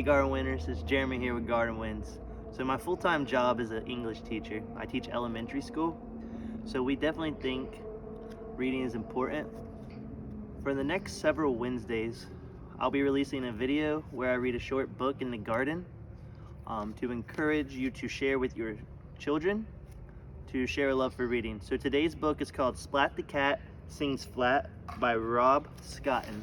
Hey Garden Winners, it's Jeremy here with Garden Wins. So my full-time job is an English teacher. I teach elementary school. So we definitely think reading is important. For the next several Wednesdays, I'll be releasing a video where I read a short book in the garden to encourage you to share with your children, to share a love for reading. So today's book is called Splat the Cat Sings Flat by Scotton.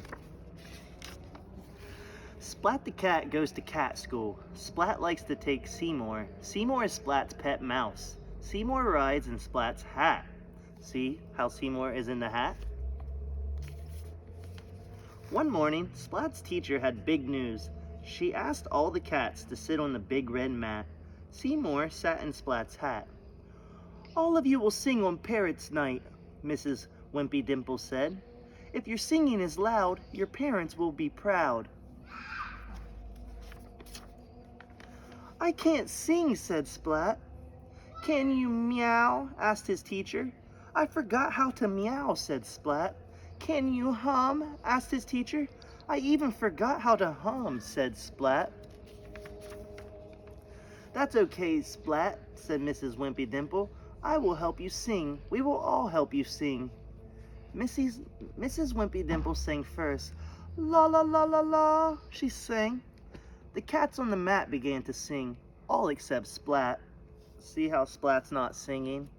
Splat the cat goes to cat school. Splat likes to take Seymour. Seymour is Splat's pet mouse. Seymour rides in Splat's hat. See how Seymour is in the hat? One morning, Splat's teacher had big news. She asked all the cats to sit on the big red mat. Seymour sat in Splat's hat. "All of you will sing on Parrot's Night," Mrs. Wimpy Dimple said. "If your singing is loud, your parents will be proud." "I can't sing," said Splat. "Can you meow?" asked his teacher. "I forgot how to meow," said Splat. "Can you hum?" asked his teacher. "I even forgot how to hum," said Splat. "That's okay, Splat," said Mrs. Wimpy Dimple. "I will help you sing. We will all help you sing." Mrs. Wimpy Dimple sang first. "La la la la la," she sang. The cats on the mat began to sing, all except Splat. See how Splat's not singing?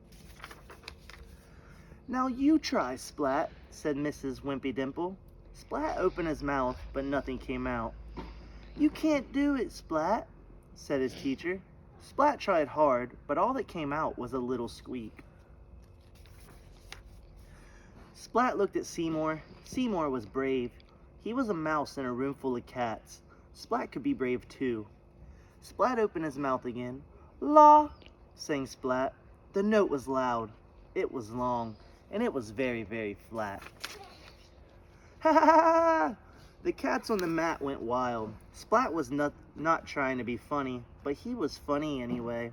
"Now you try, Splat," said Mrs. Wimpy Dimple. Splat opened his mouth, but nothing came out. "You can't do it, Splat," said his teacher. Splat tried hard, but all that came out was a little squeak. Splat looked at Seymour. Seymour was brave. He was a mouse in a room full of cats. Splat could be brave too. Splat opened his mouth again. "La," sang Splat. The note was loud, it was long, and it was very, very flat. "Ha ha ha!" The cats on the mat went wild. Splat was not trying to be funny, but he was funny anyway.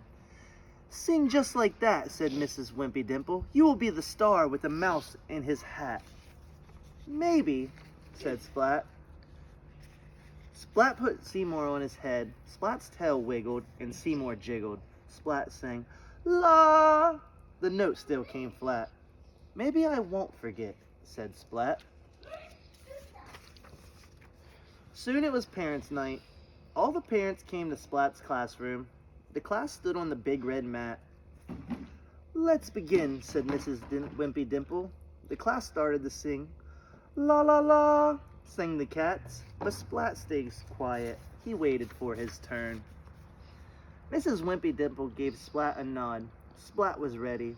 "Sing just like that," said Mrs. Wimpy Dimple. "You will be the star with a mouse in his hat." "Maybe," said Splat. Splat put Seymour on his head. Splat's tail wiggled and Seymour jiggled. Splat sang, "La!" The note still came flat. "Maybe I won't forget," said Splat. Soon it was Parents' Night. All the parents came to Splat's classroom. The class stood on the big red mat. "Let's begin," said Mrs. Wimpy Dimple. The class started to sing. "La la la," sang the cats, but Splat stayed quiet. He waited for his turn. Mrs. Wimpy Dimple gave Splat a nod. Splat was ready.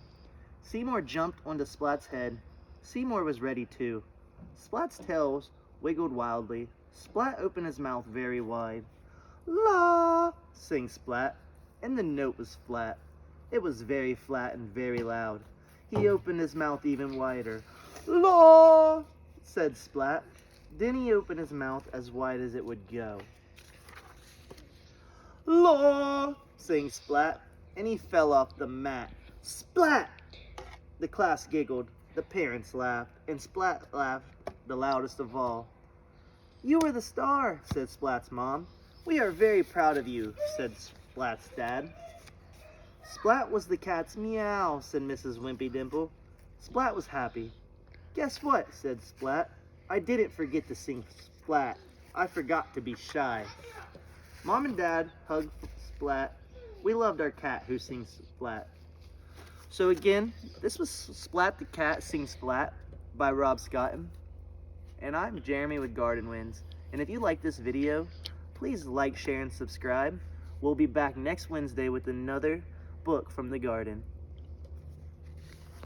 Seymour jumped onto Splat's head. Seymour was ready too. Splat's tails wiggled wildly. Splat opened his mouth very wide. "La," sang Splat, and the note was flat. It was very flat and very loud. He opened his mouth even wider. "La," said Splat. Then he opened his mouth as wide as it would go. "La," sang Splat, and he fell off the mat. Splat! The class giggled, the parents laughed, and Splat laughed the loudest of all. "You are the star," said Splat's mom. "We are very proud of you," said Splat's dad. "Splat was the cat's meow," said Mrs. Wimpy Dimple. Splat was happy. "Guess what?" said Splat. "I didn't forget to sing Splat. I forgot to be shy." Mom and Dad hugged Splat. We loved our cat who sings Splat. So again, this was Splat the Cat Sings Splat by Scotton. And I'm Jeremy with Garden Winds. And if you like this video, please like, share, and subscribe. We'll be back next Wednesday with another book from the garden.